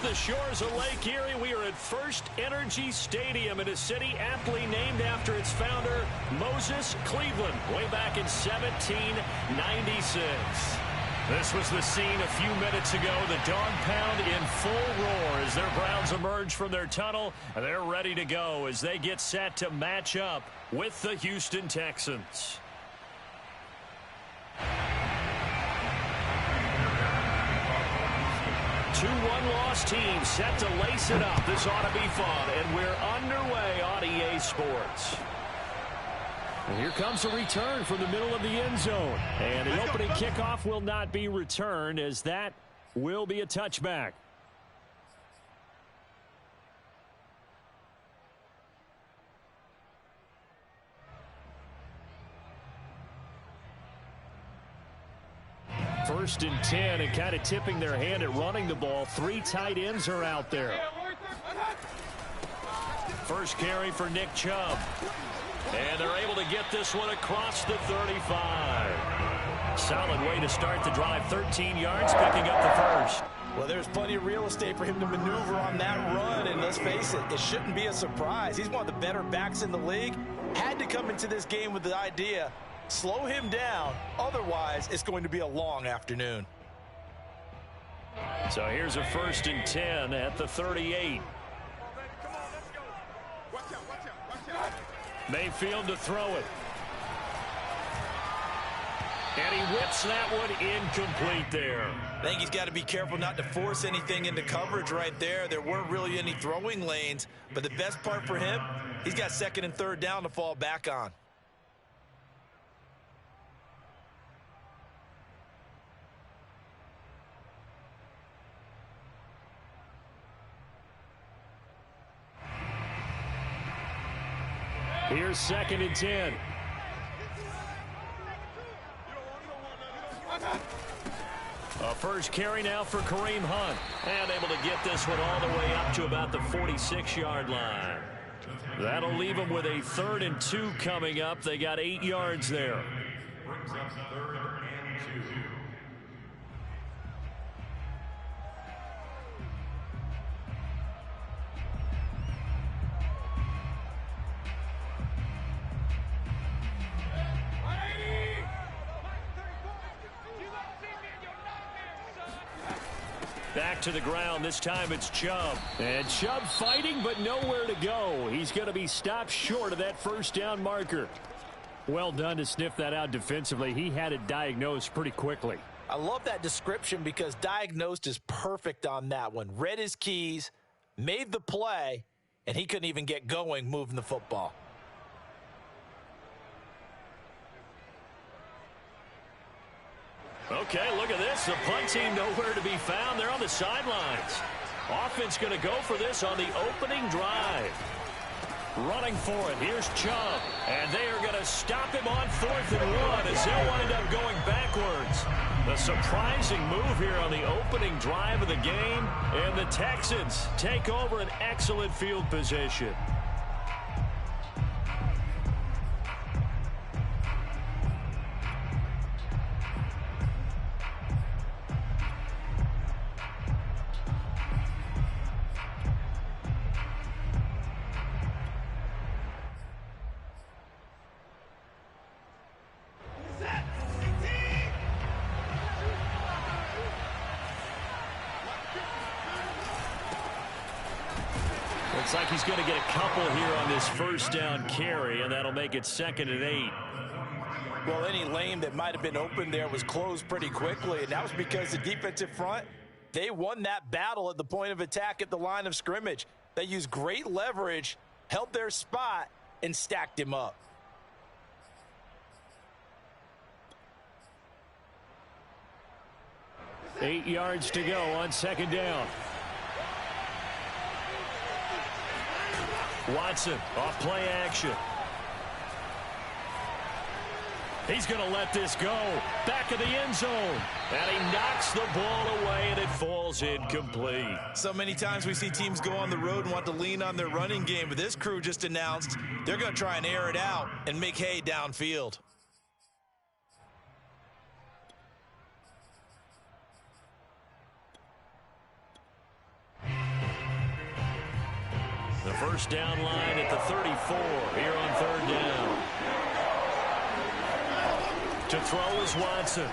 the shores of Lake Erie, we are at First Energy Stadium in a city aptly named after its founder, Moses Cleveland, way back in 1796. This was the scene a few minutes ago. The dog pound in full roar as their Browns emerge from their tunnel. They're ready to go as they get set to match up with the Houston Texans. Two one-loss teams set to lace it up. This ought to be fun, and we're underway on EA Sports. And here comes a return from the middle of the end zone. And the opening kickoff will not be returned, as that will be a touchback. First and 10, and kind of tipping their hand at running the ball. Three tight ends are out there. First carry for Nick Chubb. And they're able to get this one across the 35. Solid way to start the drive. 13 yards, picking up the first. Well, there's plenty of real estate for him to maneuver on that run, and let's face it, it shouldn't be a surprise. He's one of the better backs in the league. Had to come into this game with the idea, slow him down, otherwise it's going to be a long afternoon. So here's a first and 10 at the 38. Mayfield to throw it. And he whips that one incomplete there. I think he's got to be careful not to force anything into coverage right there. There weren't really any throwing lanes, but the best part for him, he's got second and third down to fall back on. Here's second and 10. A first carry now for Kareem Hunt. And able to get this one all the way up to about the 46-yard line. That'll leave them with a 3rd and 2 coming up. They got 8 yards there. Brings up 3rd and 2. Back to the ground. This time it's Chubb. And Chubb fighting, but nowhere to go. He's going to be stopped short of that first down marker. Well done to sniff that out defensively. He had it diagnosed pretty quickly. I love that description because diagnosed is perfect on that one. Read his keys, made the play, and he couldn't even get going moving the football. Okay, look at this. The punt team nowhere to be found. They're on the sidelines. Offense going to go for this on the opening drive. Running for it. Here's Chubb. And they are going to stop him on 4th and 1 as they'll wind up going backwards. A surprising move here on the opening drive of the game. And the Texans take over an excellent field position. Looks like he's going to get a couple here on this first down carry, and that'll make it 2nd and 8. Well, any lane that might have been open there was closed pretty quickly, and that was because the defensive front, they won that battle at the point of attack at the line of scrimmage. They used great leverage, held their spot, and stacked him up. Eight yards to go on 2nd down. Watson off play action. He's going to let this go. Back of the end zone. And he knocks the ball away, and it falls incomplete. So many times we see teams go on the road and want to lean on their running game, but this crew just announced they're going to try and air it out and make hay downfield. First down line at the 34 here on third down. To throw is Watson.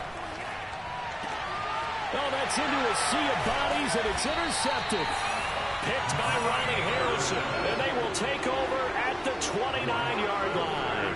Oh, that's into a sea of bodies, and it's intercepted. Picked by Ronnie Harrison, and they will take over at the 29-yard line.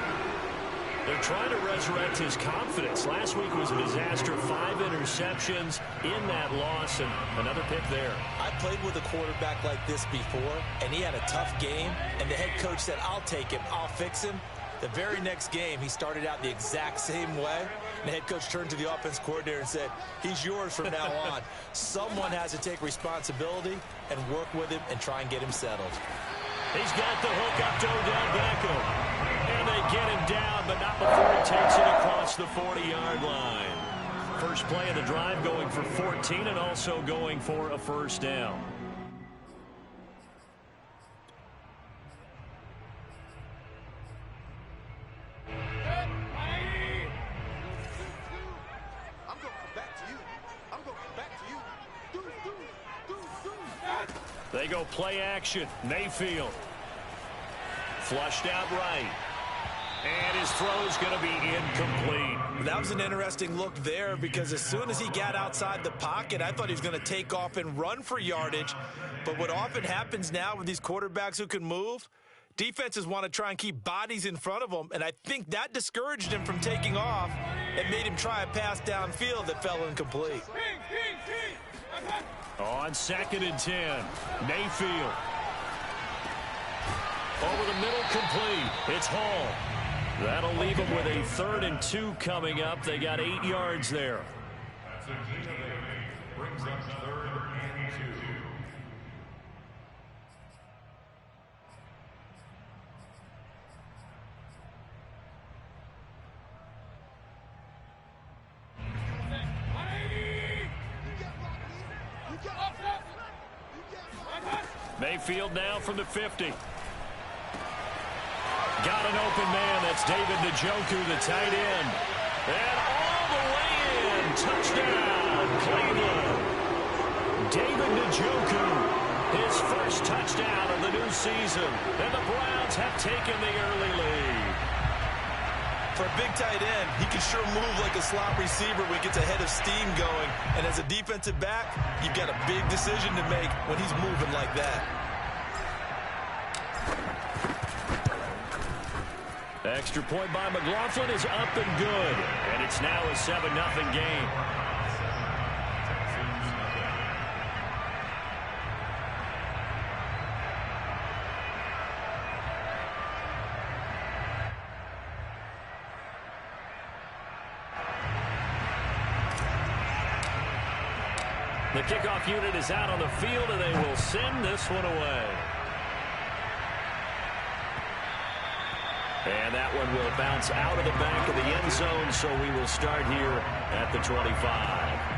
They're trying to resurrect his confidence. Last week was a disaster. 5 interceptions in that loss, and another pick there. I played with a quarterback like this before, and he had a tough game, and the head coach said, I'll take him, I'll fix him. The very next game, he started out the exact same way. And the head coach turned to the offense coordinator and said, he's yours from now on. Someone has to take responsibility and work with him and try and get him settled. He's got the hook up to Odell Beckham. And they get him down, but not before he takes it across the 40-yard line. First play of the drive going for 14 and also going for a first down. They go play action. Mayfield. Flushed out right. And his throw is going to be incomplete. That was an interesting look there because as soon as he got outside the pocket, I thought he was going to take off and run for yardage. But what often happens now with these quarterbacks who can move, defenses want to try and keep bodies in front of them. And I think that discouraged him from taking off and made him try a pass downfield that fell incomplete. On 2nd and 10, Mayfield. Over the middle, complete. It's Hall. That'll leave them with a 3rd and 2 coming up. They got 8 yards there. Brings up 3rd and 2. Mayfield now from the 50. Got an open man. That's David Njoku, the tight end. And all the way in. Touchdown, Cleveland. David Njoku, his first touchdown of the new season. And the Browns have taken the early lead. For a big tight end, he can sure move like a slot receiver when he gets a head of steam going. And as a defensive back, you've got a big decision to make when he's moving like that. Extra point by McLaughlin is up and good. And it's now a 7-0 game. The kickoff unit is out on the field, and they will send this one away. And that one will bounce out of the back of the end zone, so we will start here at the 25.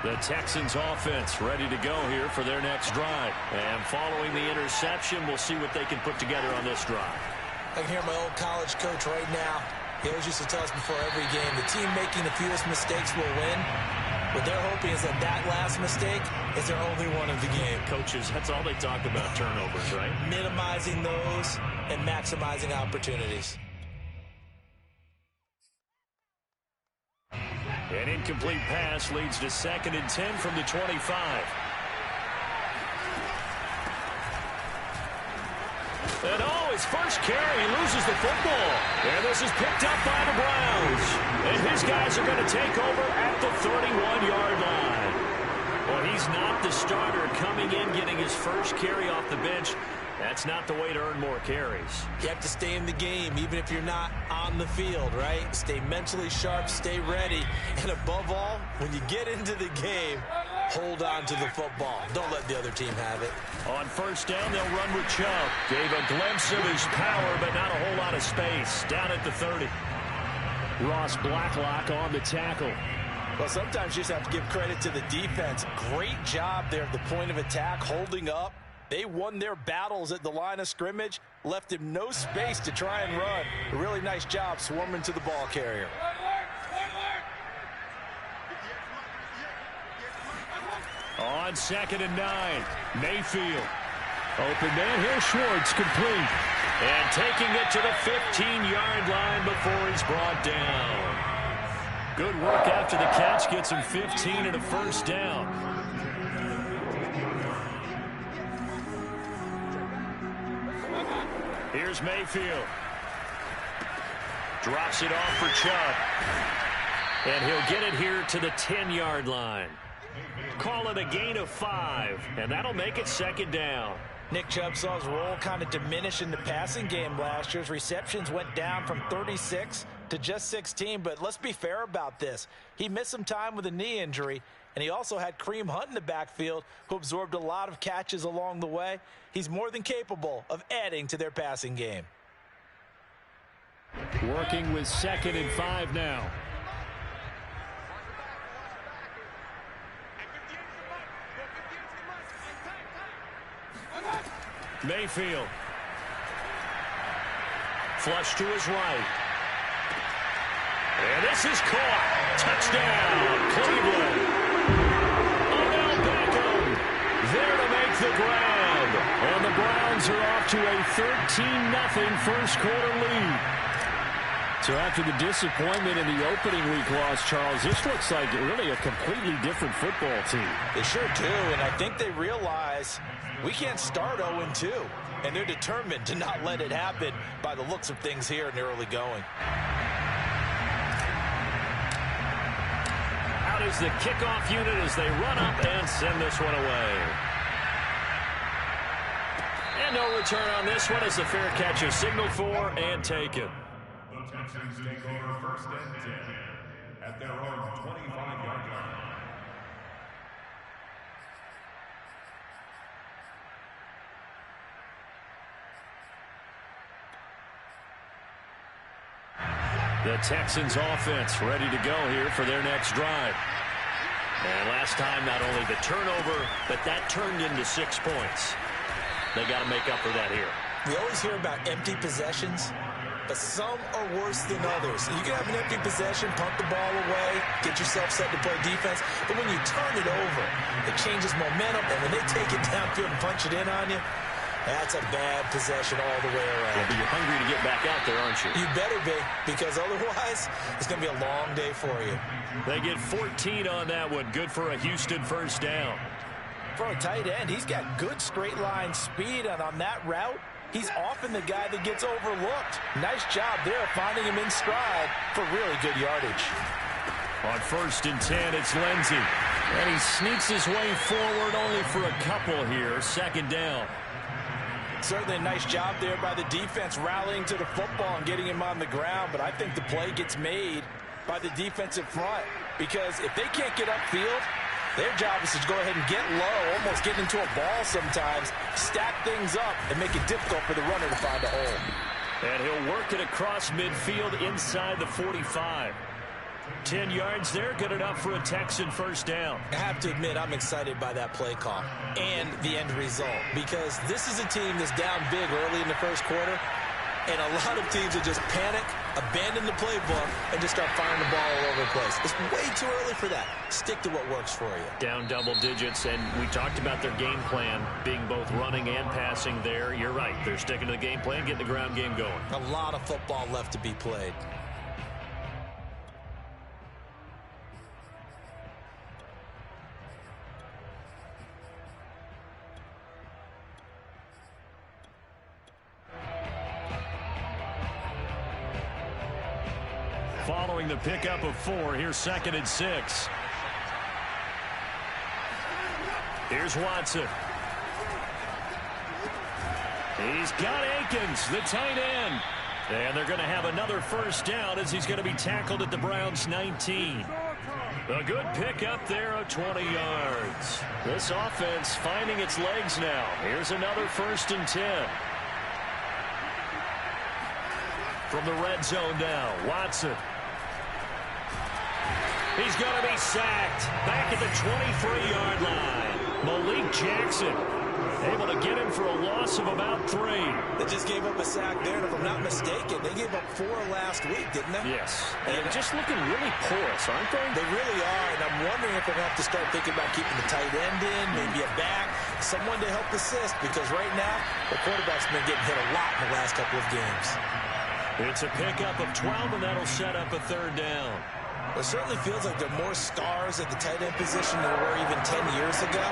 The Texans offense ready to go here for their next drive. And following the interception, we'll see what they can put together on this drive. I can hear my old college coach right now. He always used to tell us before every game, the team making the fewest mistakes will win. What they're hoping is that that last mistake is their only one of the game. Coaches, that's all they talk about, turnovers, right? Minimizing those and maximizing opportunities. An incomplete pass leads to 2nd and 10 from the 25. And his first carry, he loses the football. And this is picked up by the Browns. And his guys are going to take over at the 31-yard line. Well, he's not the starter coming in, getting his first carry off the bench. That's not the way to earn more carries. You have to stay in the game, even if you're not on the field, right? Stay mentally sharp, stay ready. And above all, when you get into the game, hold on to the football. Don't let the other team have it. On first down, they'll run with Chubb. Gave a glimpse of his power, but not a whole lot of space. Down at the 30. Ross Blacklock on the tackle. Well, sometimes you just have to give credit to the defense. Great job there at the point of attack, holding up. They won their battles at the line of scrimmage, left him no space to try and run. A really nice job swarming to the ball carrier. On 2nd and 9, Mayfield. Open man, here's Schwartz, complete. And taking it to the 15-yard line before he's brought down. Good work after the catch, gets him 15 and a first down. Here's Mayfield. Drops it off for Chubb. And he'll get it here to the 10-yard line. Call it a gain of 5, and that'll make it 2nd down. Nick Chubb saw his role kind of diminish in the passing game last year. His receptions went down from 36 to just 16, but let's be fair about this. He missed some time with a knee injury, and he also had Kareem Hunt in the backfield, who absorbed a lot of catches along the way. He's more than capable of adding to their passing game. Working with 2nd and 5 now. Mayfield. Flush to his right. And this is caught. Touchdown, Cleveland. Odell Beckham there to make the grab. And the Browns are off to a 13-0 first quarter lead. So after the disappointment in the opening week loss, Charles, this looks like really a completely different football team. They sure do, and I think they realize we can't start 0-2, and they're determined to not let it happen by the looks of things here in the early going. Out is the kickoff unit as they run up and send this one away. And no return on this one as the fair catch is signaled for and taken. The Texans take over 1st and 10 at their own 25-yard line. The Texans offense ready to go here for their next drive. And last time, not only the turnover, but that turned into 6 points. They got to make up for that here. We always hear about empty possessions, but some are worse than others. You can have an empty possession, punt the ball away, get yourself set to play defense, but when you turn it over, it changes momentum, and when they take it downfield and punch it in on you, that's a bad possession all the way around. Yeah, but you're hungry to get back out there, aren't you? You better be, because otherwise, it's going to be a long day for you. They get 14 on that one. Good for a Houston first down. For a tight end, he's got good straight line speed, and on that route, he's often the guy that gets overlooked. Nice job there finding him in stride for really good yardage. On 1st and 10, it's Lindsey. And he sneaks his way forward only for a couple here. 2nd down. Certainly a nice job there by the defense rallying to the football and getting him on the ground, but I think the play gets made by the defensive front, because if they can't get upfield, their job is to go ahead and get low, almost get into a ball sometimes, stack things up, and make it difficult for the runner to find a hole. And he'll work it across midfield inside the 45. 10 yards there, good enough for a Texan first down. I have to admit, I'm excited by that play call and the end result, because this is a team that's down big early in the first quarter, and a lot of teams will just panic, abandon the playbook, and just start firing the ball all over the place. It's way too early for that. Stick to what works for you. Down double digits, and we talked about their game plan being both running and passing there. You're right. They're sticking to the game plan, getting the ground game going. A lot of football left to be played. Following the pickup of 4, here's 2nd and 6. Here's Watson. He's got Akins, the tight end. And they're going to have another first down as he's going to be tackled at the Browns' 19. A good pickup there of 20 yards. This offense finding its legs now. Here's another 1st and 10. From the red zone now, Watson. He's going to be sacked back at the 23-yard line. Malik Jackson able to get him for a loss of about 3. They just gave up a sack there, and if I'm not mistaken, they gave up 4 last week, didn't they? Yes. And just looking really porous, aren't they? They really are, and I'm wondering if they're going to have to start thinking about keeping the tight end in, maybe a back, someone to help assist, because right now, the quarterback's been getting hit a lot in the last couple of games. It's a pickup of 12, and that'll set up a 3rd down. It certainly feels like there are more stars at the tight end position than there were even 10 years ago.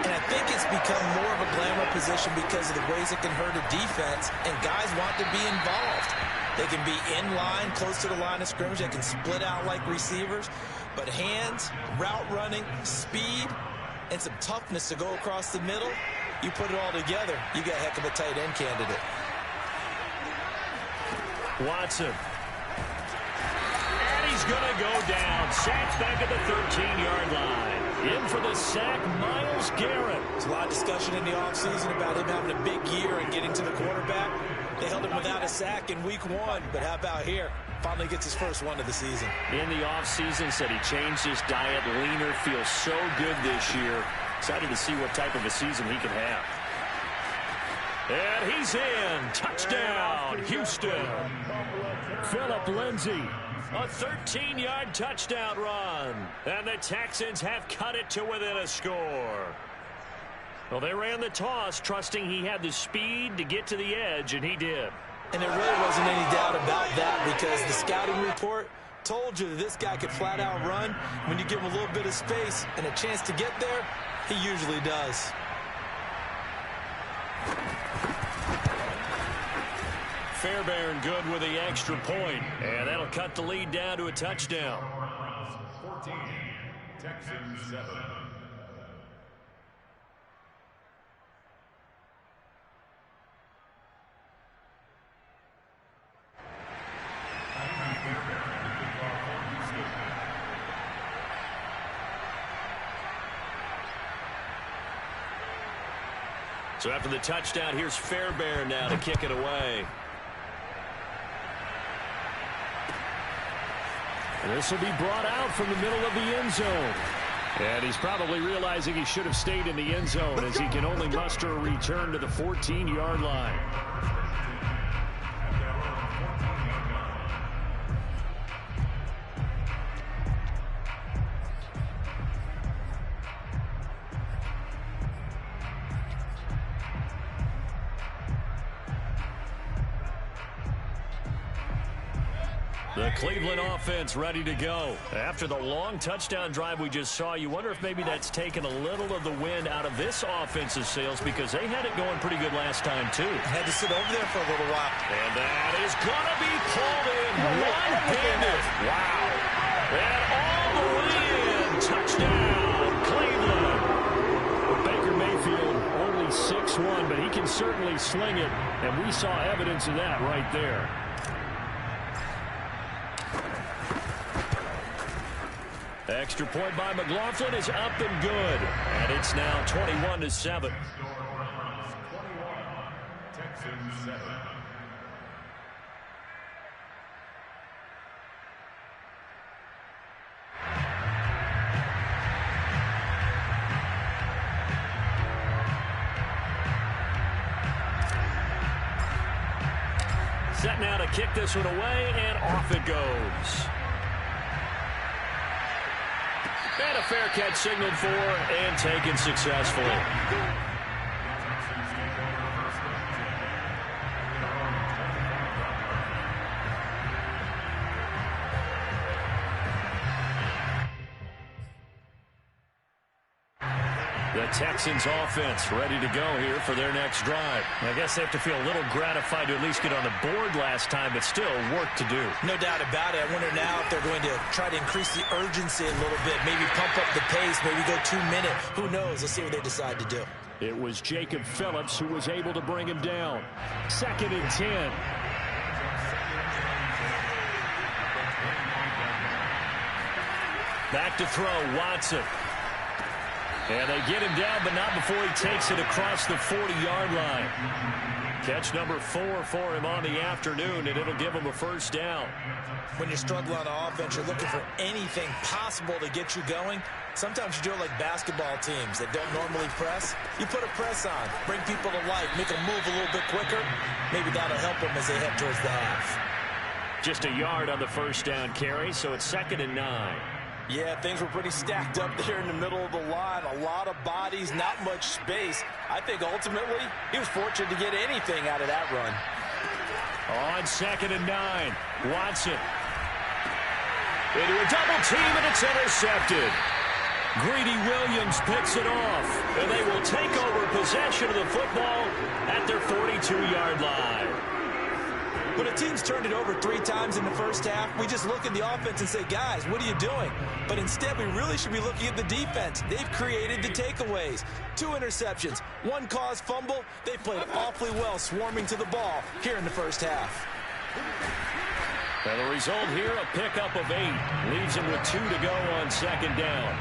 And I think it's become more of a glamour position because of the ways it can hurt a defense, and guys want to be involved. They can be in line, close to the line of scrimmage. They can split out like receivers. But hands, route running, speed, and some toughness to go across the middle, you put it all together, you got a heck of a tight end candidate. Watson. He's going to go down. Sacked back at the 13-yard line. In for the sack, Myles Garrett. There's a lot of discussion in the offseason about him having a big year and getting to the quarterback. They held him without a sack in week 1, but how about here? Finally gets his first one of the season. In the offseason, said he changed his diet, leaner, feels so good this year. Excited to see what type of a season he can have. And he's in. Touchdown, Houston. Phillip Lindsay. A 13-yard touchdown run. And the Texans have cut it to within a score. Well, they ran the toss, trusting he had the speed to get to the edge, and he did. And there really wasn't any doubt about that, because the scouting report told you that this guy could flat out run. When you give him a little bit of space and a chance to get there, he usually does. Fairbairn good with the extra point, and that'll cut the lead down to a touchdown. 14, Texans 7. So after the touchdown, here's Fairbairn now to kick it away. This will be brought out from the middle of the end zone. And he's probably realizing he should have stayed in the end zone, as he can only muster a return to the 14-yard line. The Cleveland offense ready to go. After the long touchdown drive we just saw, you wonder if maybe that's taken a little of the wind out of this offense's sails, because they had it going pretty good last time, too. Had to sit over there for a little while. And that is going to be pulled in one-handed. Wow. And all the way in. Touchdown, Cleveland. Baker Mayfield only 6'1", but he can certainly sling it, and we saw evidence of that right there. Extra point by McLaughlin is up and good. And it's now 21-7. Texans 7. Set now to kick this one away, and off it goes. And a fair catch signaled for and taken successfully. The Texans offense ready to go here for their next drive. I guess they have to feel a little gratified to at least get on the board last time, but still work to do. No doubt about it. I wonder now if they're going to try to increase the urgency a little bit, maybe pump up the pace, maybe go 2 minute. Who knows? Let's see what they decide to do. It was Jacob Phillips who was able to bring him down. 2nd and 10. Back to throw, Watson. And they get him down, but not before he takes it across the 40-yard line. Catch number 4 for him on the afternoon, and it'll give him a first down. When you're struggling on offense, you're looking for anything possible to get you going. Sometimes you do it like basketball teams that don't normally press. You put a press on, bring people to life, make them move a little bit quicker. Maybe that'll help them as they head towards the half. Just a yard on the first down carry, so it's 2nd and 9. Yeah, things were pretty stacked up there in the middle of the line. A lot of bodies, not much space. I think ultimately he was fortunate to get anything out of that run. On 2nd and 9, Watson. Into a double team, and it's intercepted. Greedy Williams picks it off, and they will take over possession of the football at their 42-yard line. When a team's turned it over 3 times in the first half, we just look at the offense and say, guys, what are you doing? But instead, we really should be looking at the defense. They've created the takeaways. 2 interceptions, 1 caused fumble. They played awfully well swarming to the ball here in the first half. And the result here, a pickup of 8. Leaves him with 2 to go on 2nd down.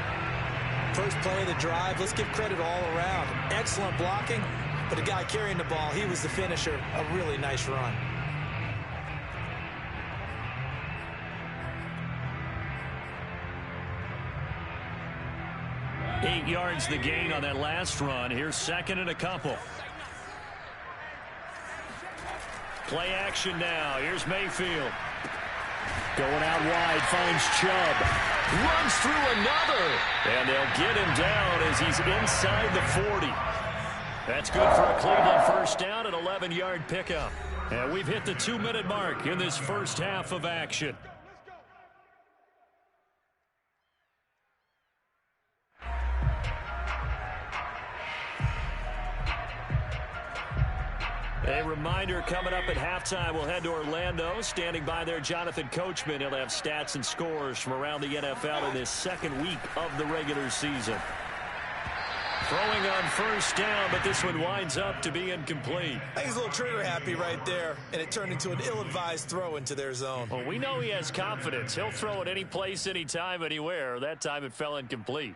First play of the drive, let's give credit all around. Excellent blocking, but the guy carrying the ball, he was the finisher. A really nice run. 8 yards the gain on that last run. Here's 2nd and a couple. Play action now. Here's Mayfield. Going out wide, finds Chubb. Runs through another. And they'll get him down as he's inside the 40. That's good for a Cleveland first down, an 11-yard pickup. And we've hit the 2-minute mark in this first half of action. A reminder, coming up at halftime, we'll head to Orlando. Standing by there, Jonathan Coachman. He'll have stats and scores from around the NFL in this 2nd week of the regular season. Throwing on first down, but this one winds up to be incomplete. I think he's a little trigger happy right there, and it turned into an ill-advised throw into their zone. Well, we know he has confidence. He'll throw it any place, anytime, anywhere. That time it fell incomplete.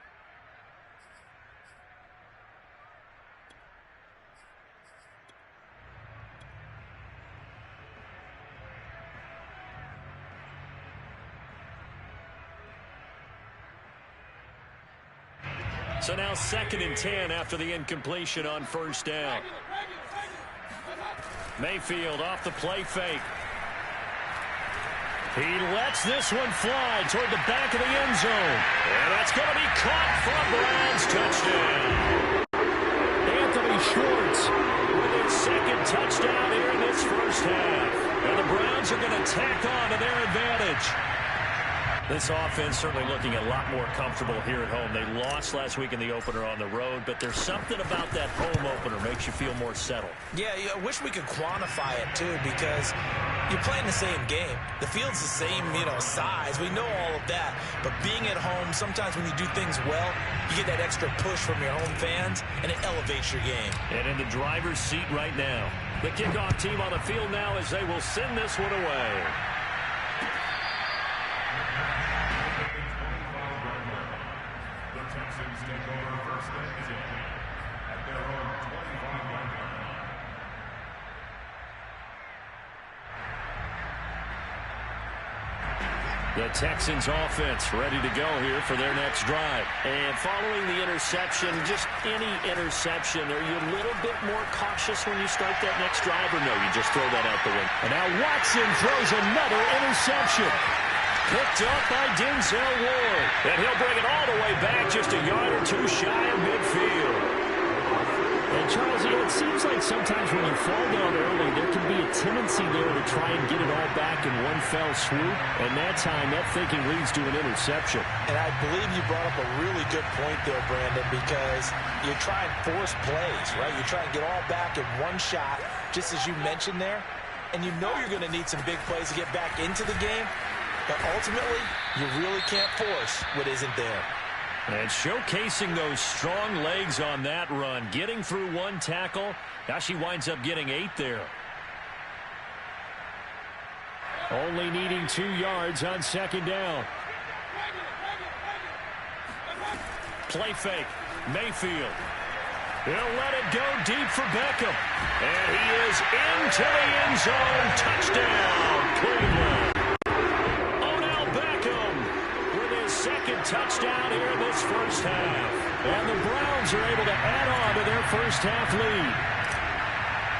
So now 2nd and 10 after the incompletion on first down. Mayfield off the play fake. He lets this one fly toward the back of the end zone. And that's going to be caught for a Browns touchdown. Anthony Schwartz with his 2nd touchdown here in this first half. And the Browns are going to tack on to their advantage. This offense certainly looking a lot more comfortable here at home. They lost last week in the opener on the road, but there's something about that home opener makes you feel more settled. Yeah, I wish we could quantify it, too, because you're playing the same game. The field's the same, size. We know all of that. But being at home, sometimes when you do things well, you get that extra push from your home fans, and it elevates your game. And in the driver's seat right now. The kickoff team on the field now as they will send this one away. The Texans take over first and 10 at their own 25-yard line. The Texans offense ready to go here for their next drive. And following the interception, just any interception, are you a little bit more cautious when you start that next drive, or no, you just throw that out the window? And now Watson throws another interception. Picked up by Denzel Ward. And he'll bring it all the way back just a yard or 2 shy of midfield. And Charles, it seems like sometimes when you fall down early, there can be a tendency there to try and get it all back in one fell swoop. And that time, that thinking leads to an interception. And I believe you brought up a really good point there, Brandon, because you try and force plays, right? You try and get all back in one shot, just as you mentioned there. And you know you're going to need some big plays to get back into the game. But ultimately, you really can't force what isn't there. And showcasing those strong legs on that run, getting through 1 tackle. Now she winds up getting 8 there. Only needing 2 yards on 2nd down. Play fake. Mayfield. He'll let it go deep for Beckham. And he is into the end zone. Touchdown, Cleveland. Odell Beckham with his second touchdown here in this first half. And the Browns are able to add on to their first half lead.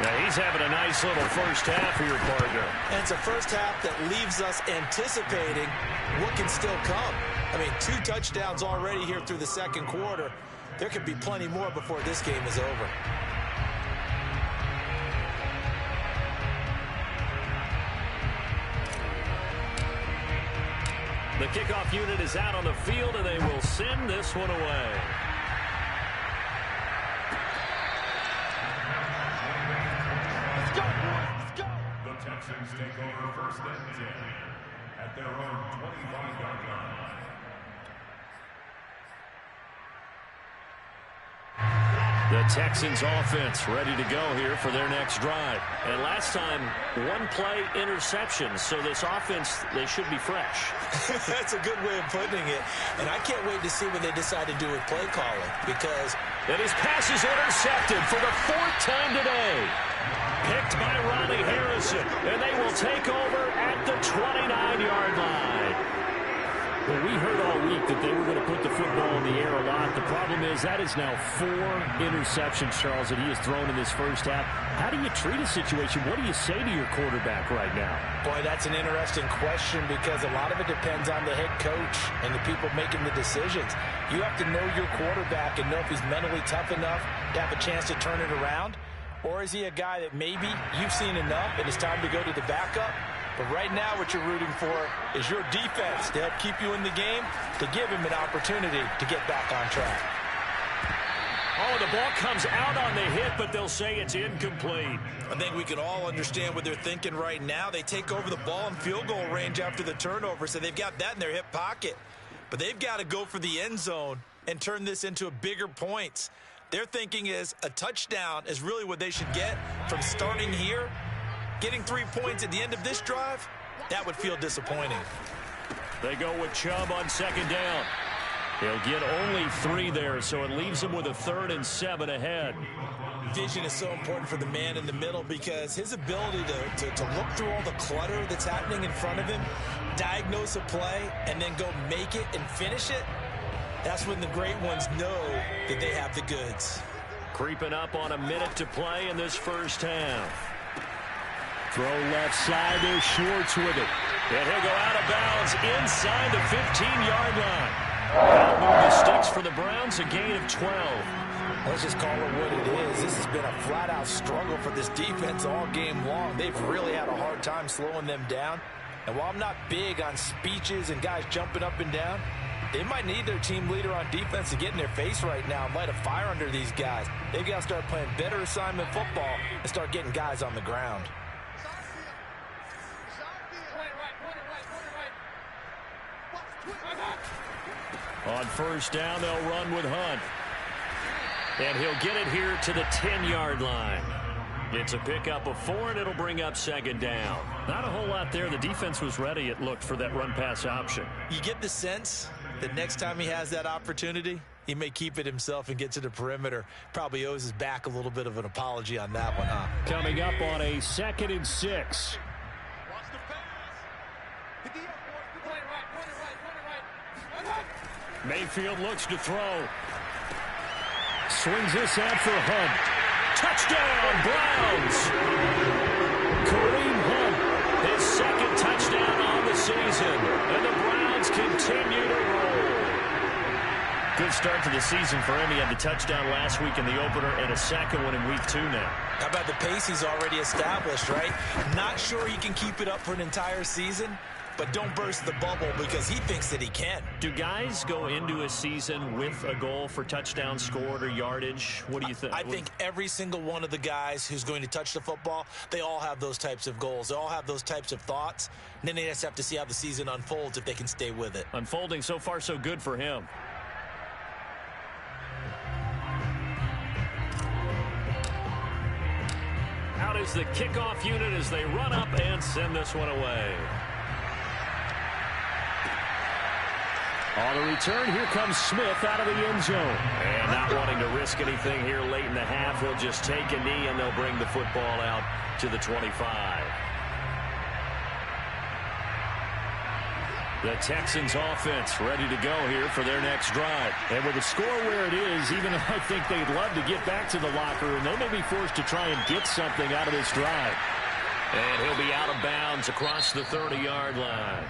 Now he's having a nice little first half here, partner. And it's a first half that leaves us anticipating what can still come. I mean, 2 touchdowns already here through the second quarter. There could be plenty more before this game is over. The kickoff unit is out on the field, and they will send this one away. The Texans take over first and 10 at their own 25-yard line. The Texans offense ready to go here for their next drive. And last time, 1-play interception. So this offense, they should be fresh. That's a good way of putting it. And I can't wait to see what they decide to do with play calling. Because and his pass is intercepted for the 4th time today. Picked by Ronnie Harrison. And they will take over at the 29-yard line. Well, we heard all week that they were going to put the football in the air a lot. The problem is that is now 4 interceptions, Charles, that he has thrown in this first half. How do you treat a situation? What do you say to your quarterback right now? Boy, that's an interesting question because a lot of it depends on the head coach and the people making the decisions. You have to know your quarterback and know if he's mentally tough enough to have a chance to turn it around. Or is he a guy that maybe you've seen enough and it's time to go to the backup? But right now what you're rooting for is your defense to help keep you in the game, to give him an opportunity to get back on track. Oh, the ball comes out on the hit, but they'll say it's incomplete. I think we can all understand what they're thinking right now. They take over the ball in field goal range after the turnover, so they've got that in their hip pocket. But they've got to go for the end zone and turn this into a bigger points. Their thinking is a touchdown is really what they should get from starting here. Getting 3 points at the end of this drive, that would feel disappointing. They go with Chubb on second down. He'll get only 3 there, so it leaves him with a 3rd and 7 ahead. Vision is so important for the man in the middle because his ability to look through all the clutter that's happening in front of him, diagnose a play, and then go make it and finish it, that's when the great ones know that they have the goods. Creeping up on a minute to play in this first half. Throw left side, there's Schwartz with it. And he'll go out of bounds inside the 15-yard line. That'll move the sticks for the Browns, a gain of 12. Let's just call it what it is. This has been a flat-out struggle for this defense all game long. They've really had a hard time slowing them down. And while I'm not big on speeches and guys jumping up and down, they might need their team leader on defense to get in their face right now and light a fire under these guys. They've got to start playing better assignment football and start getting guys on the ground. On first down, they'll run with Hunt. And he'll get it here to the 10-yard line. It's a pickup of 4, and it'll bring up second down. Not a whole lot there. The defense was ready, it looked, for that run-pass option. You get the sense that next time he has that opportunity, he may keep it himself and get to the perimeter. Probably owes his back a little bit of an apology on that one, huh? Coming up on a 2nd and 6. Mayfield looks to throw. Swings this out for Hunt. Touchdown, Browns! Kareem Hunt, his 2nd touchdown on the season. And the Browns continue to roll. Good start to the season for him. He had the touchdown last week in the opener and a 2nd one in week 2 now. How about the pace he's already established, right? Not sure he can keep it up for an entire season, but don't burst the bubble because he thinks that he can. Do guys go into a season with a goal for touchdowns scored or yardage? What do you think? I think every single one of the guys who's going to touch the football, they all have those types of goals. They all have those types of thoughts. And then they just have to see how the season unfolds if they can stay with it. Unfolding so far so good for him. Out is the kickoff unit as they run up and send this one away. On the return, here comes Smith out of the end zone. And not wanting to risk anything here late in the half, he'll just take a knee and they'll bring the football out to the 25. The Texans offense ready to go here for their next drive. And with the score where it is, even though I think they'd love to get back to the locker room, they may be forced to try and get something out of this drive. And he'll be out of bounds across the 30-yard line.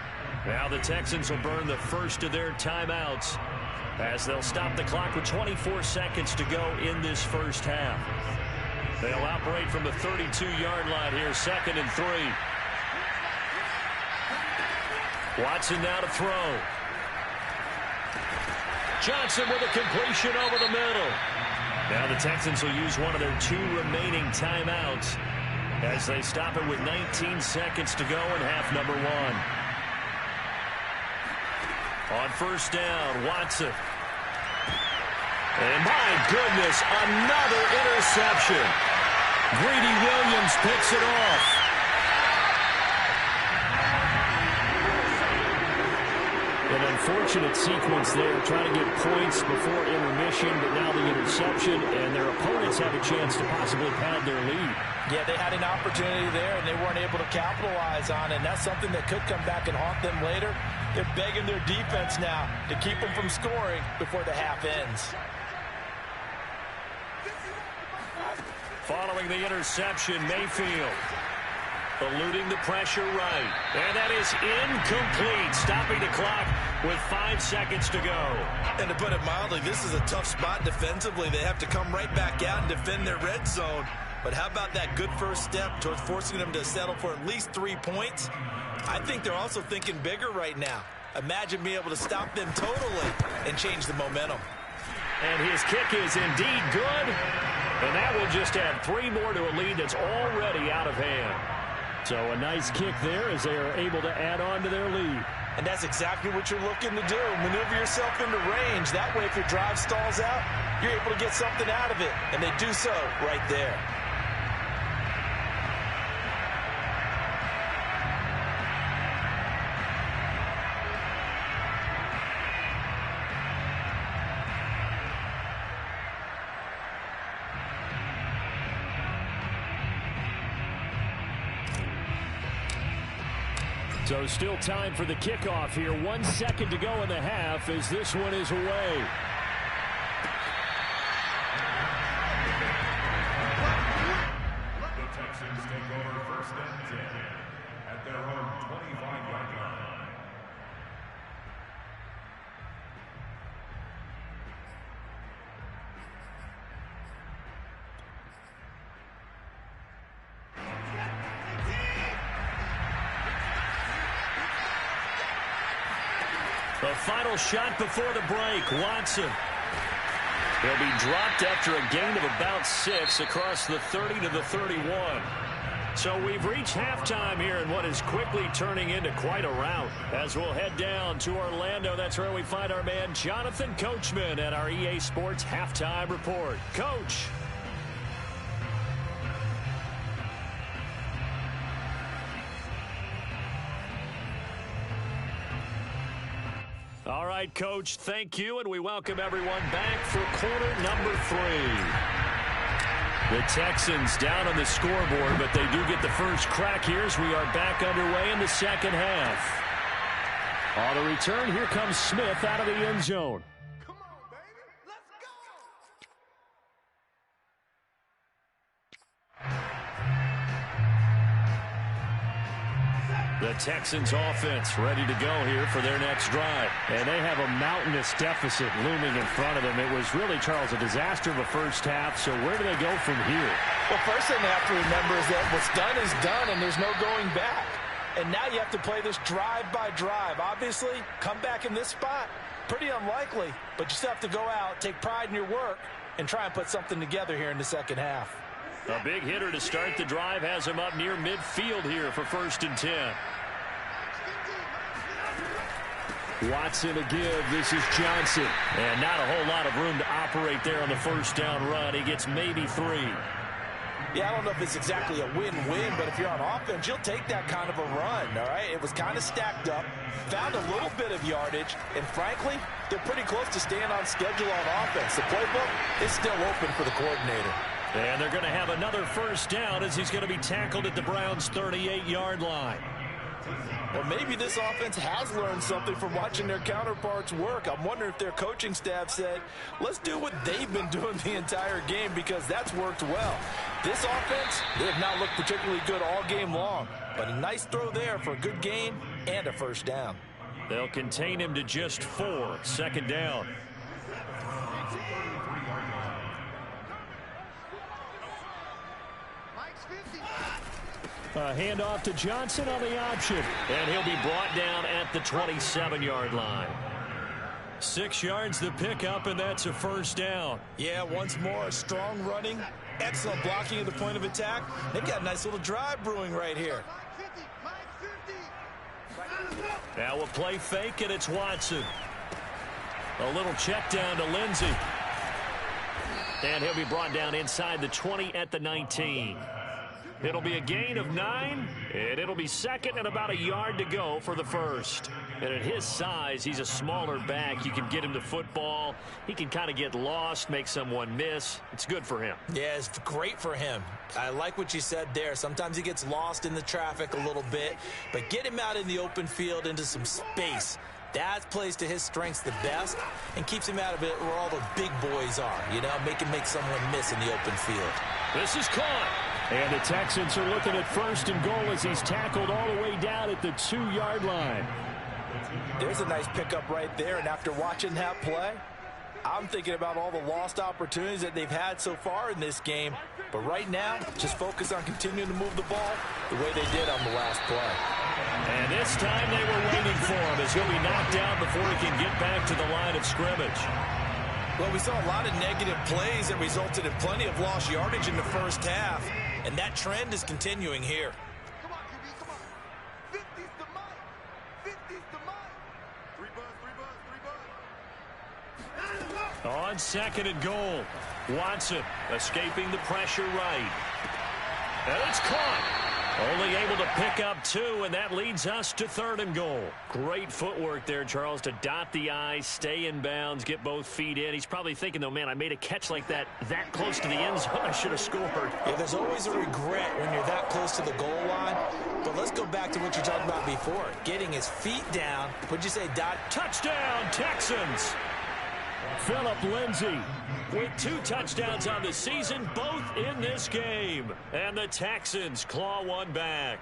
Now the Texans will burn the first of their timeouts as they'll stop the clock with 24 seconds to go in this first half. They'll operate from the 32-yard line here, 2nd and 3. Watson now to throw. Johnson with a completion over the middle. Now the Texans will use one of their 2 remaining timeouts as they stop it with 19 seconds to go in half number 1. On first down, Watson. And my goodness, another interception. Greedy Williams picks it off. An unfortunate sequence there, trying to get points before intermission, but now the interception, and their opponents have a chance to possibly pad their lead. Yeah, they had an opportunity there, and they weren't able to capitalize on it, and that's something that could come back and haunt them later. They're begging their defense now to keep them from scoring before the half ends. Following the interception, Mayfield eluding the pressure right. And that is incomplete, stopping the clock with 5 seconds to go. And to put it mildly, this is a tough spot defensively. They have to come right back out and defend their red zone. But how about that good first step towards forcing them to settle for at least 3 points? I think they're also thinking bigger right now. Imagine being able to stop them totally and change the momentum. And his kick is indeed good. And that will just add 3 more to a lead that's already out of hand. So a nice kick there as they are able to add on to their lead. And that's exactly what you're looking to do. Maneuver yourself into range. That way, if your drive stalls out, you're able to get something out of it. And they do so right there. So still time for the kickoff here. 1 second to go in the half as this one is away. The Texans take over 1st and 10 at their own 25-yard line. The final shot before the break, Watson. He'll be dropped after a gain of about 6 across the 30 to the 31. So we've reached halftime here in what is quickly turning into quite a rout. As we'll head down to Orlando, that's where we find our man Jonathan Coachman at our EA Sports Halftime Report. Coach. All right, Coach, thank you, and we welcome everyone back for quarter number 3. The Texans down on the scoreboard, but they do get the first crack here as we are back underway in the second half. On the return, here comes Smith out of the end zone. Come on, baby. Let's go. The Texans offense ready to go here for their next drive. And they have a mountainous deficit looming in front of them. It was really, Charles, a disaster of a first half. So where do they go from here? Well, first thing they have to remember is that what's done is done and there's no going back. And now you have to play this drive by drive. Obviously, come back in this spot, pretty unlikely. But you still have to go out, take pride in your work, and try and put something together here in the second half. A big hitter to start the drive has him up near midfield here for 1st and 10. Watson a give. This is Johnson. And not a whole lot of room to operate there on the first down run. He gets maybe 3. Yeah, I don't know if it's exactly a win-win, but if you're on offense, you'll take that kind of a run, all right? It was kind of stacked up, found a little bit of yardage, and frankly, they're pretty close to staying on schedule on offense. The playbook is still open for the coordinator. And they're going to have another first down as he's going to be tackled at the Browns' 38-yard line. Well, maybe this offense has learned something from watching their counterparts work. I'm wondering if their coaching staff said, let's do what they've been doing the entire game, because that's worked well. This offense, they have not looked particularly good all game long, but a nice throw there for a good gain and a first down. They'll contain him to just 4, second down. A handoff to Johnson on the option. And he'll be brought down at the 27-yard line. 6 yards the pickup, and that's a first down. Yeah, once more, strong running, excellent blocking at the point of attack. They've got a nice little drive brewing right here. Now a play fake, and it's Watson. A little check down to Lindsey. And he'll be brought down inside the 20 at the 19. It'll be a gain of 9, and it'll be second and about a yard to go for the first. And at his size, he's a smaller back. You can get him the football. He can kind of get lost, make someone miss. It's good for him. Yeah, it's great for him. I like what you said there. Sometimes he gets lost in the traffic a little bit, but get him out in the open field into some space. That plays to his strengths the best and keeps him out of it where all the big boys are, you know, make someone miss in the open field. This is caught. And the Texans are looking at first and goal as he's tackled all the way down at the 2-yard line. There's a nice pickup right there, and after watching that play, I'm thinking about all the lost opportunities that they've had so far in this game. But right now, just focus on continuing to move the ball the way they did on the last play. And this time they were waiting for him as he'll be knocked down before he can get back to the line of scrimmage. Well, we saw a lot of negative plays that resulted in plenty of lost yardage in the first half, and that trend is continuing here. Come on, QB, come on. 50's the mic. 50's the mic. 3 buzz. On second and goal, Watson escaping the pressure right. And it's caught. Only able to pick up 2, and that leads us to third and goal. Great footwork there, Charles, to dot the I's, stay in bounds, get both feet in. He's probably thinking, though, man, I made a catch like that close to the end zone. I should have scored. Yeah, there's always a regret when you're that close to the goal line. But let's go back to what you talked about before. Getting his feet down. What'd you say, Dot? Touchdown, Texans. Phillip Lindsay with 2 touchdowns on the season, both in this game. And the Texans claw one back.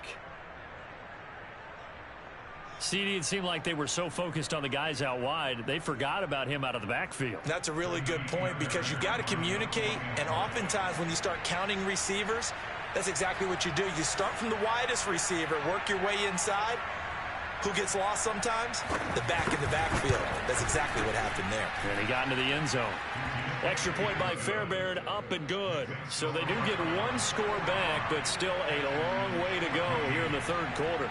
CD, it seemed like they were so focused on the guys out wide, they forgot about him out of the backfield. That's a really good point, because you've got to communicate, and oftentimes when you start counting receivers, that's exactly what you do. You start from the widest receiver, work your way inside. Who gets lost sometimes? The back in the backfield. That's exactly what happened there. And he got into the end zone. Extra point by Fairbairn, up and good. So they do get 1 score back, but still a long way to go here in the third quarter.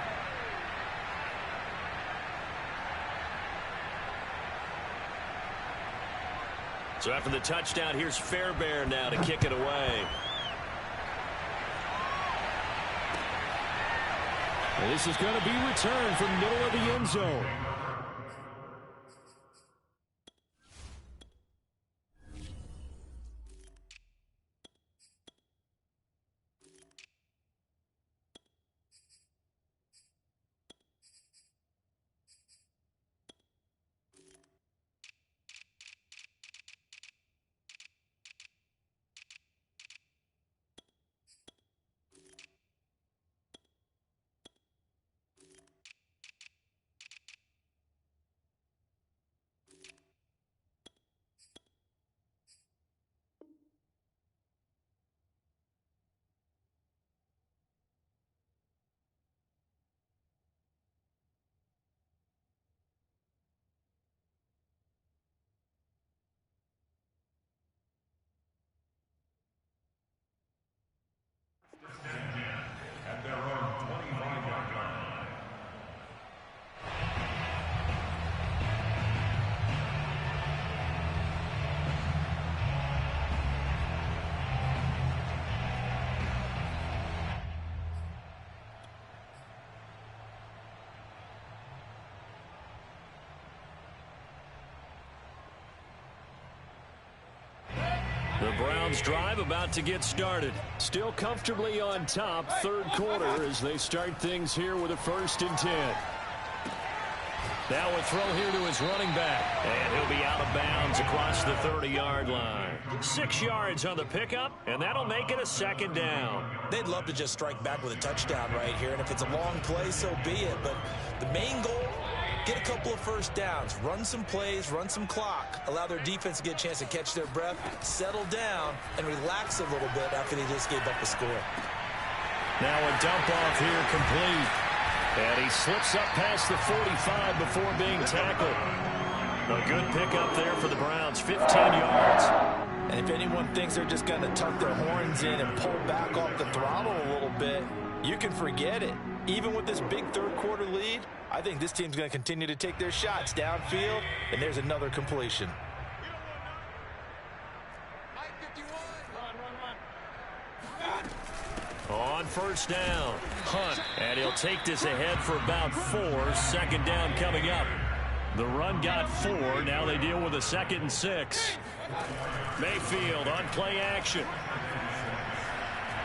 So after the touchdown, here's Fairbairn now to kick it away. And this is going to be returned from the middle of the end zone. The Browns drive about to get started. Still comfortably on top, third quarter as they start things here with a 1st and 10. Now a throw here to his running back. And he'll be out of bounds across the 30-yard line. 6 yards on the pickup, and that'll make it a 2nd down. They'd love to just strike back with a touchdown right here, and if it's a long play, so be it. But the main goal, get a couple of 1st downs, run some plays, run some clock, allow their defense to get a chance to catch their breath, settle down, and relax a little bit after they just gave up a score. Now a dump off here complete. And he slips up past the 45 before being tackled. A good pickup there for the Browns, 15 yards. And if anyone thinks they're just going to tuck their horns in and pull back off the throttle a little bit, you can forget it. Even with this big third quarter lead, I think this team's going to continue to take their shots downfield, and there's another completion. On 1st down, Hunt, and he'll take this ahead for about 4. 2nd down coming up. The run got 4. Now they deal with a 2nd and 6. Mayfield on play action.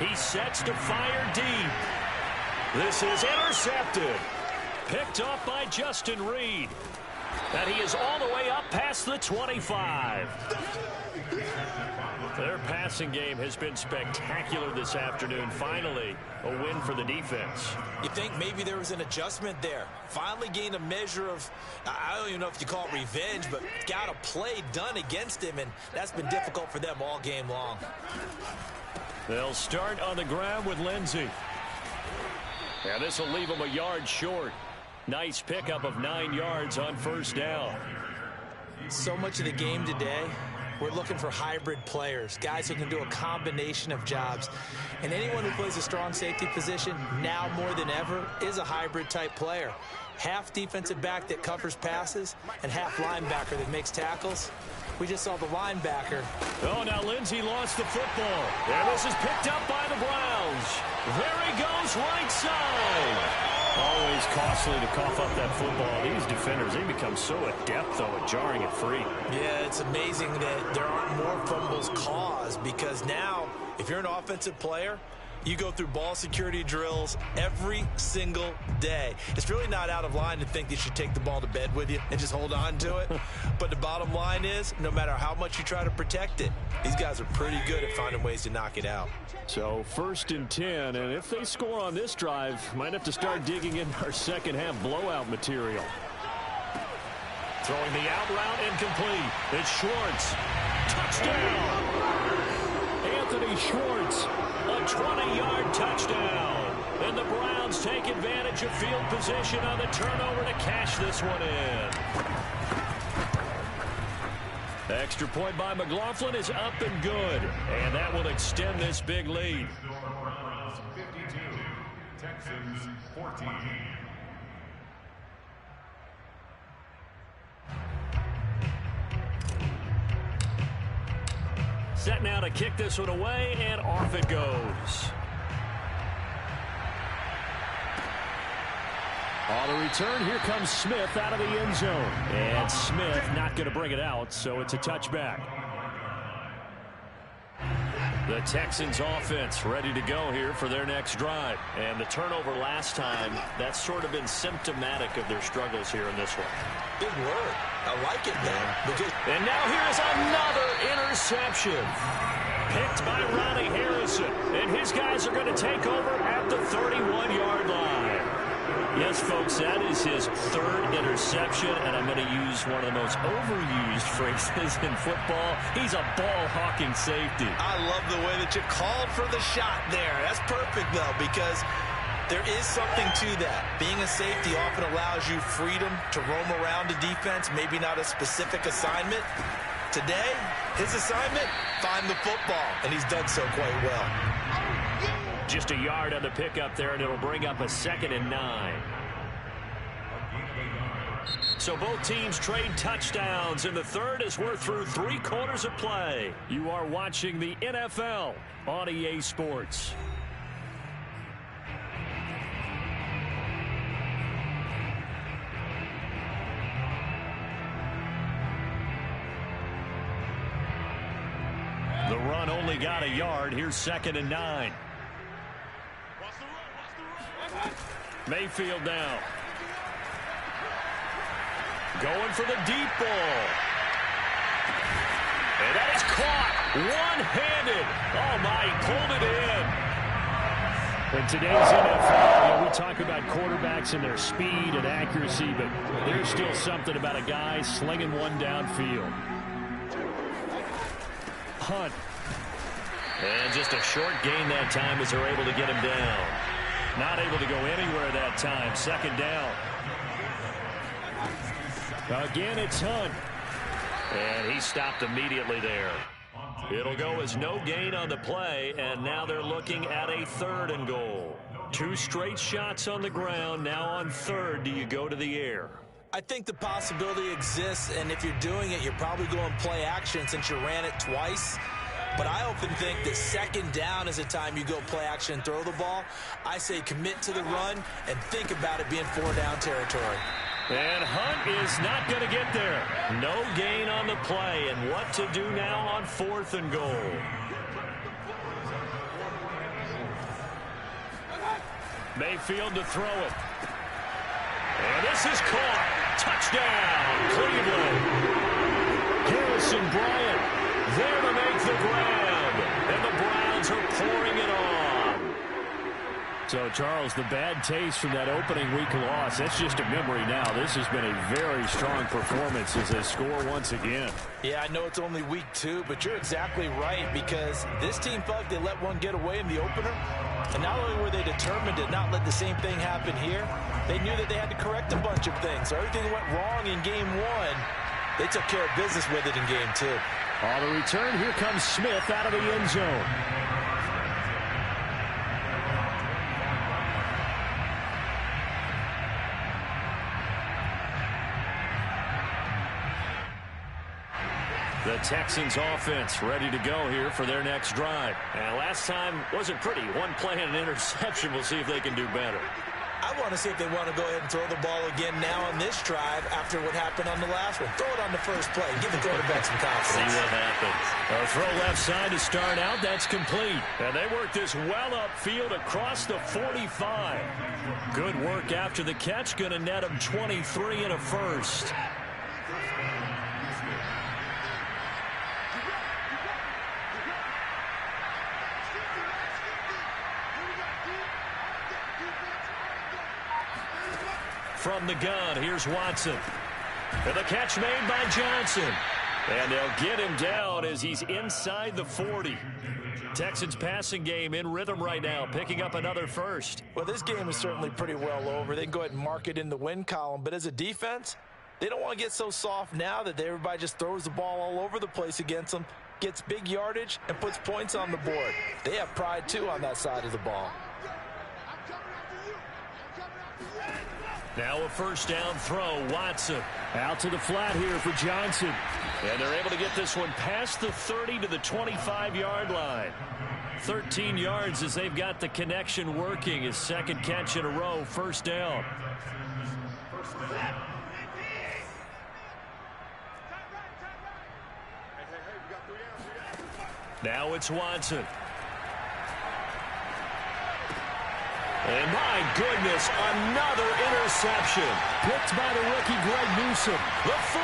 He sets to fire deep. This is intercepted. Picked off by Justin Reed. And he is all the way up past the 25. Their passing game has been spectacular this afternoon. Finally, a win for the defense. You think maybe there was an adjustment there. Finally gained a measure of, I don't even know if you call it revenge, but got a play done against him, and that's been difficult for them all game long. They'll start on the ground with Lindsey. And this will leave him a yard short. Nice pickup of 9 yards on 1st down. So much of the game today, we're looking for hybrid players, guys who can do a combination of jobs. And anyone who plays a strong safety position, now more than ever, is a hybrid type player. Half defensive back that covers passes and half linebacker that makes tackles. We just saw the linebacker. Oh, now Lindsey lost the football. And this is picked up by the Browns. There he goes, right side. Always costly to cough up that football. These defenders, they become so adept, though, at jarring it free. Yeah, it's amazing that there aren't more fumbles caused, because now, if you're an offensive player, you go through ball security drills every single day. It's really not out of line to think that you should take the ball to bed with you and just hold on to it. But the bottom line is, no matter how much you try to protect it, these guys are pretty good at finding ways to knock it out. So 1st and 10, and if they score on this drive, might have to start digging in our second half blowout material. Throwing the out route incomplete. It's Schwartz. Touchdown! Anthony Schwartz, a 20-yard touchdown. And the Browns take advantage of field position on the turnover to cash this one in. Extra point by McLaughlin is up and good. And that will extend this big lead. 52, Texans 14. Set now to kick this one away, and off it goes. On the return, here comes Smith out of the end zone. And Smith not going to bring it out, so it's a touchback. The Texans offense ready to go here for their next drive. And the turnover last time, that's sort of been symptomatic of their struggles here in this one. Big word. I like it, man. And now here's another interception. Picked by Ronnie Harrison. And his guys are going to take over at the 31-yard line. Yes, folks, that is his 3rd interception, and I'm going to use one of the most overused phrases in football. He's a ball-hawking safety. I love the way that you called for the shot there. That's perfect, though, because there is something to that. Being a safety often allows you freedom to roam around the defense, maybe not a specific assignment. Today, his assignment, find the football, and he's done so quite well. Just a yard on the pickup there, and it'll bring up a 2nd and 9. So both teams trade touchdowns, and the third as we're through 3 quarters of play. You are watching the NFL on EA Sports. The run only got a yard. Here's 2nd and 9. Mayfield now. Going for the deep ball. And that is caught one-handed. Oh, my, he pulled it in. In today's NFL, we talk about quarterbacks and their speed and accuracy, but there's still something about a guy slinging one downfield. Hunt. And just a short gain that time as they're able to get him down. Not able to go anywhere that time. 2nd down. Again, it's Hunt. And he stopped immediately there. It'll go as no gain on the play, and now they're looking at a 3rd and goal. 2 straight shots on the ground. Now on 3rd, do you go to the air? I think the possibility exists, and if you're doing it, you're probably going play action since you ran it twice. But I often think that 2nd down is the time you go play action and throw the ball. I say commit to the run and think about it being 4-down territory. And Hunt is not going to get there. No gain on the play. And what to do now on 4th and goal? Mayfield to throw it. And this is caught. Touchdown, Cleveland. Harrison Bryant there to make the grab. And the Browns are pouring it on. So, Charles, the bad taste from that opening week loss, that's just a memory now. This has been a very strong performance as they score once again. Yeah, I know it's only week 2, but you're exactly right, because this team felt like they let one get away in the opener. And not only were they determined to not let the same thing happen here, they knew that they had to correct a bunch of things. So everything that went wrong in game 1, they took care of business with it in game 2. On the return, here comes Smith out of the end zone. The Texans offense ready to go here for their next drive. And last time wasn't pretty. One play and an interception. We'll see if they can do better. I want to see if they want to go ahead and throw the ball again now on this drive after what happened on the last one. Throw it on the first play. Give the quarterback some confidence. See what happens. A throw left side to start out. That's complete. And they work this well upfield across the 45. Good work after the catch. Going to net them 23 and a first. From the gun, here's Watson. And the catch made by Johnson. And they'll get him down as he's inside the 40. Texans passing game in rhythm right now, picking up another first. Well, this game is certainly pretty well over. They can go ahead and mark it in the win column. But as a defense, they don't want to get so soft now that everybody just throws the ball all over the place against them, gets big yardage, and puts points on the board. They have pride, too, on that side of the ball. Now a first down throw. Watson out to the flat here for Johnson. And they're able to get this one past the 30 to the 25-yard line. 13 yards as they've got the connection working. His 2nd catch in a row. First down. Now it's Watson. And my goodness, another interception. Picked by the rookie Greg Newsome. The 40,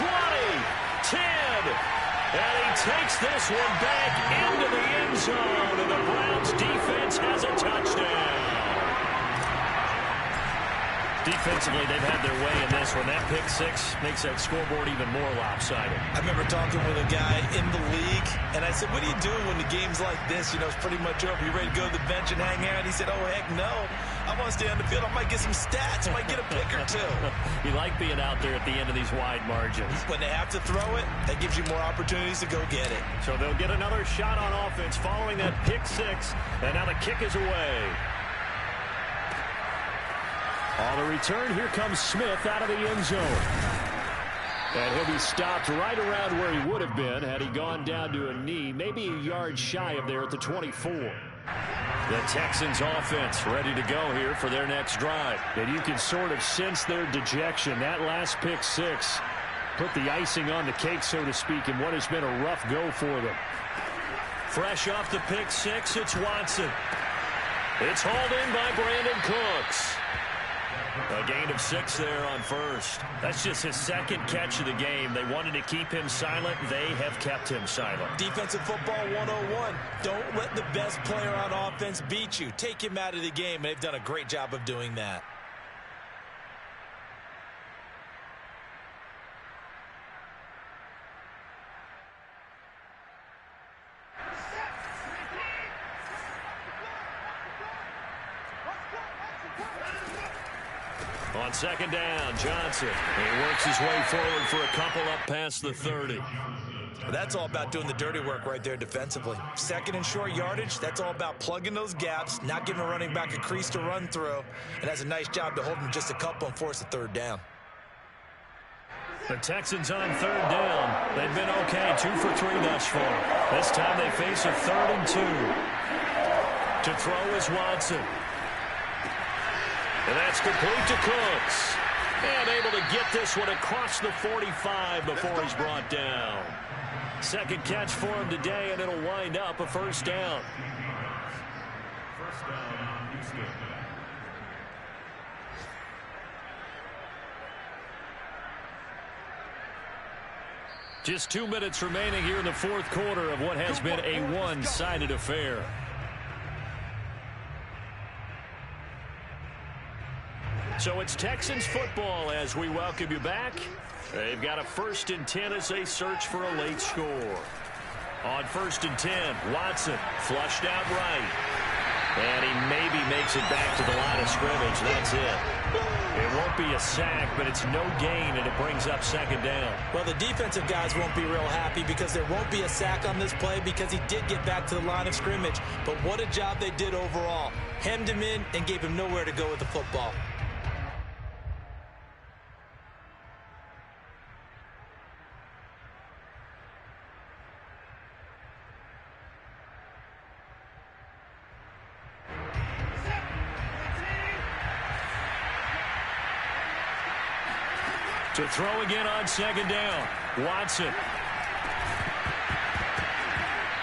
20, 10. And he takes this one back into the end zone. And the Browns defense has a touchdown. Defensively, they've had their way in this one. That pick 6 makes that scoreboard even more lopsided. I remember talking with a guy in the league, and I said, what are you doing when the game's like this? You know, it's pretty much over. You ready to go to the bench and hang out? He said, oh, heck no. I want to stay on the field. I might get some stats. I might get a pick or 2. You like being out there at the end of these wide margins. When they have to throw it, that gives you more opportunities to go get it. So they'll get another shot on offense following that pick 6, and now the kick is away. On the return, here comes Smith out of the end zone. And he'll be stopped right around where he would have been had he gone down to a knee, maybe a yard shy of there at the 24. The Texans offense ready to go here for their next drive. And you can sort of sense their dejection. That last pick 6 put the icing on the cake, so to speak, in what has been a rough go for them. Fresh off the pick six, it's Watson. It's hauled in by Brandon Cooks. A gain of 6 there on first. That's just his second catch of the game. They wanted to keep him silent. They have kept him silent. Defensive football 101. Don't let the best player on offense beat you. Take him out of the game. They've done a great job of doing that. On second down, Johnson. He works his way forward for a couple up past the 30. That's all about doing the dirty work right there defensively. Second and short yardage, that's all about plugging those gaps, not giving a running back a crease to run through, and has a nice job to hold him just a couple and force a third down. The Texans on third down. They've been okay, 2 for 3 thus far. This time they face a 3rd and 2. To throw is Watson. And that's complete to Cooks. And able to get this one across the 45 before he's brought down. Second catch for him today, and it'll wind up a first down. First down, Houston. Just 2 minutes remaining here in the fourth quarter of what has been a one-sided affair. So it's Texans football as we welcome you back. They've got a 1st and 10 as they search for a late score. On 1st and 10, Watson flushed out right. And he maybe makes it back to the line of scrimmage. That's it. It won't be a sack, but it's no gain, and it brings up second down. Well, the defensive guys won't be real happy because there won't be a sack on this play because he did get back to the line of scrimmage. But what a job they did overall. Hemmed him in and gave him nowhere to go with the football. To throw again on second down, Watson.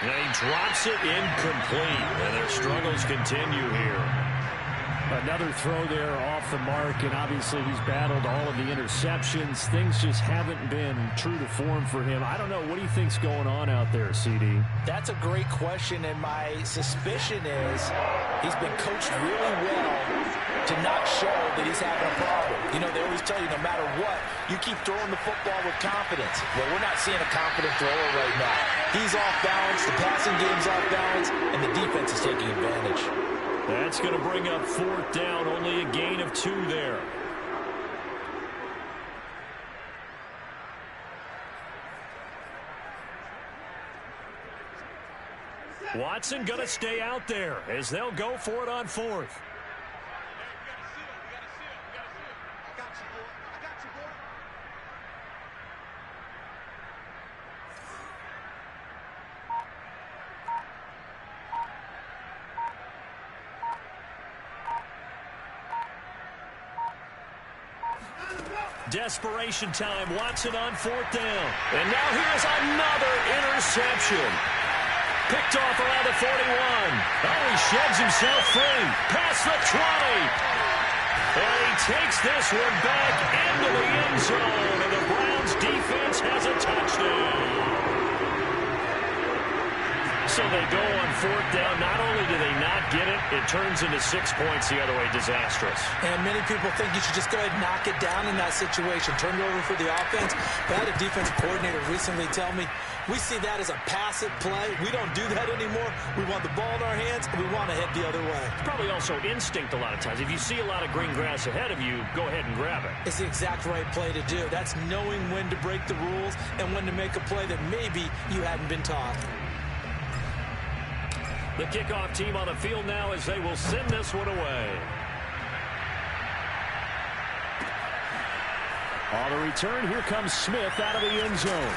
And he drops it incomplete, and their struggles continue here. Another throw there off the mark, and obviously he's battled all of the interceptions. Things just haven't been true to form for him. I don't know. What do you think's going on out there, CD? That's a great question, and my suspicion is he's been coached really well to not show that he's having a problem. You know, they always tell you no matter what, you keep throwing the football with confidence. Well, we're not seeing a confident thrower right now. He's off balance, the passing game's off balance, and the defense is taking advantage. That's going to bring up 4th down, only a gain of 2 there. Watson going to stay out there as they'll go for it on 4th. Desperation time. Watson on 4th down. And now here's another interception. Picked off around the 41. Oh, he sheds himself free. Past the 20. And he takes this one back into the end zone. And the Browns defense has a touchdown. So they go on 4th down. Not only do they not get it, it turns into 6 points the other way. Disastrous. And many people think you should just go ahead and knock it down in that situation. Turn it over for the offense. But I had a defensive coordinator recently tell me, we see that as a passive play. We don't do that anymore. We want the ball in our hands, and we want to head the other way. It's probably also instinct a lot of times. If you see a lot of green grass ahead of you, go ahead and grab it. It's the exact right play to do. That's knowing when to break the rules and when to make a play that maybe you hadn't been taught. The kickoff team on the field now as they will send this one away. On the return, here comes Smith out of the end zone.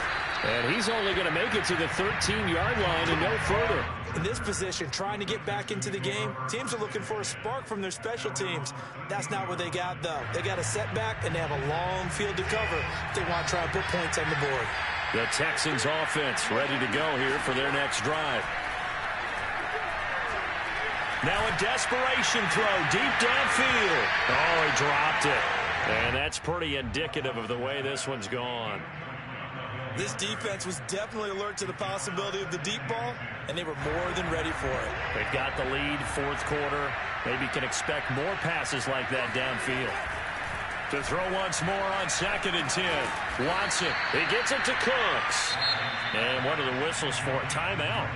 And he's only going to make it to the 13-yard line and no further. In this position, trying to get back into the game, teams are looking for a spark from their special teams. That's not what they got, though. They got a setback, and they have a long field to cover if they want to try and put points on the board. The Texans offense ready to go here for their next drive. Now a desperation throw deep downfield. Oh, he dropped it. And that's pretty indicative of the way this one's gone. This defense was definitely alert to the possibility of the deep ball, and they were more than ready for it. They've got the lead, fourth quarter. Maybe can expect more passes like that downfield. To throw once more on 2nd and 10. Watson, he gets it to Cooks. And what are the whistles for? Timeout.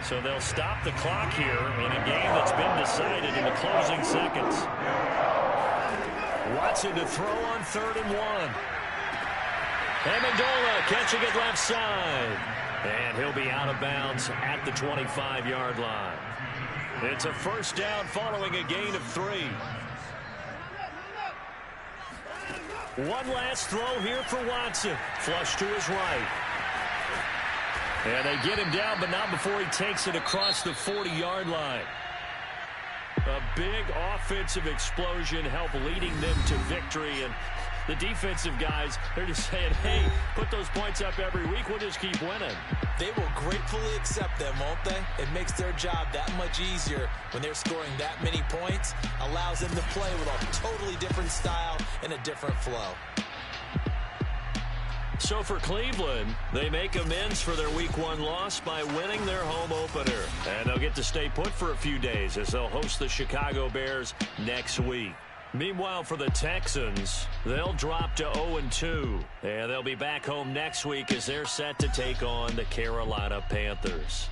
So they'll stop the clock here in a game that's been decided in the closing seconds. Watson to throw on 3rd and 1. Amendola catching it left side. And he'll be out of bounds at the 25-yard line. It's a first down following a gain of 3. One last throw here for Watson. Flush to his right. And they get him down, but not before he takes it across the 40-yard line. A big offensive explosion helped leading them to victory. And the defensive guys, they're just saying, hey, put those points up every week. We'll just keep winning. They will gratefully accept them, won't they? It makes their job that much easier when they're scoring that many points. Allows them to play with a totally different style and a different flow. So for Cleveland, they make amends for their Week 1 loss by winning their home opener. And they'll get to stay put for a few days as they'll host the Chicago Bears next week. Meanwhile, for the Texans, they'll drop to 0-2. And they'll be back home next week as they're set to take on the Carolina Panthers.